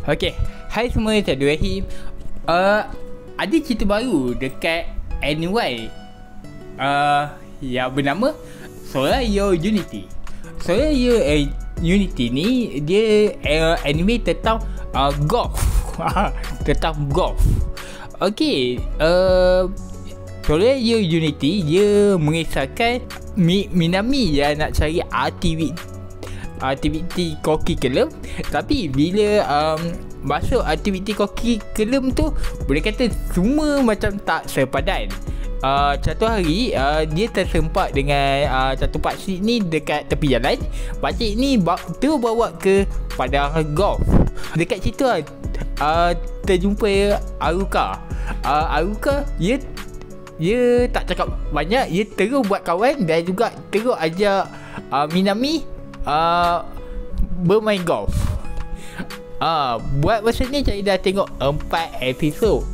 Okay, hai semua, saya Rahim. Ada cerita baru dekat NY yang bernama Soraya Unity. Soraya Unity ni dia anime tentang golf. Tentang golf. Okay, Soraya Unity dia mengisahkan Minami yang nak cari aktiviti koki kelem, tapi bila masuk aktiviti koki kelem tu, boleh kata semua macam tak sepadan. Satu hari dia tersempat dengan satu pakcik ni dekat tepi jalan. Pakcik ni terbawa ke padang golf. Dekat situ terjumpa Aruka. Aruka dia tak cakap banyak, dia terus buat kawan dan juga terus ajak Minami bermain golf. Buat masa ni saya dah tengok 4 episod.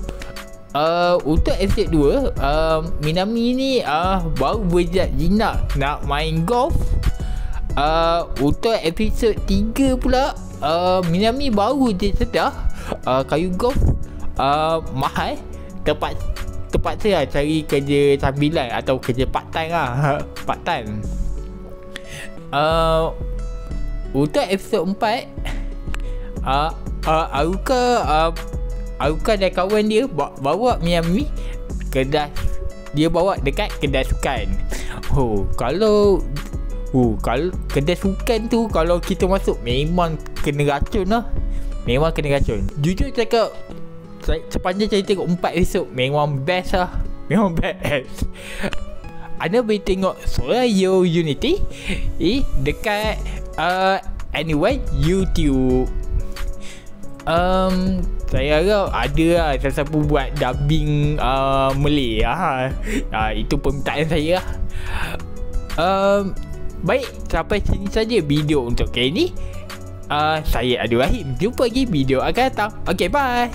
Untuk episod 2, Minami ni baru berjat jinak nak main golf. Untuk episod 3 pula, Minami baru je sedar kayu golf mahal. Terpaksa cari kerja sambilan atau kerja part time lah. Part time. Untuk episod 4, Aruka dan kawan dia bawa Minami kedai. Dia bawa dekat kedai sukan. Kalau kedai sukan tu, kalau kita masuk memang kena racun lah. Memang kena racun. Jujur cakap, sepanjang saya tengok 4 episod, memang best lah. Memang best. Anda boleh tengok Soraya Unity dekat anyway YouTube. Saya harap ada lah siapa buat dubbing Malay lah. Itu permintaan saya lah. Baik, sampai sini saja video untuk kali ni. Saya Abdul Rahim. Jumpa lagi video akan datang. Okay, bye.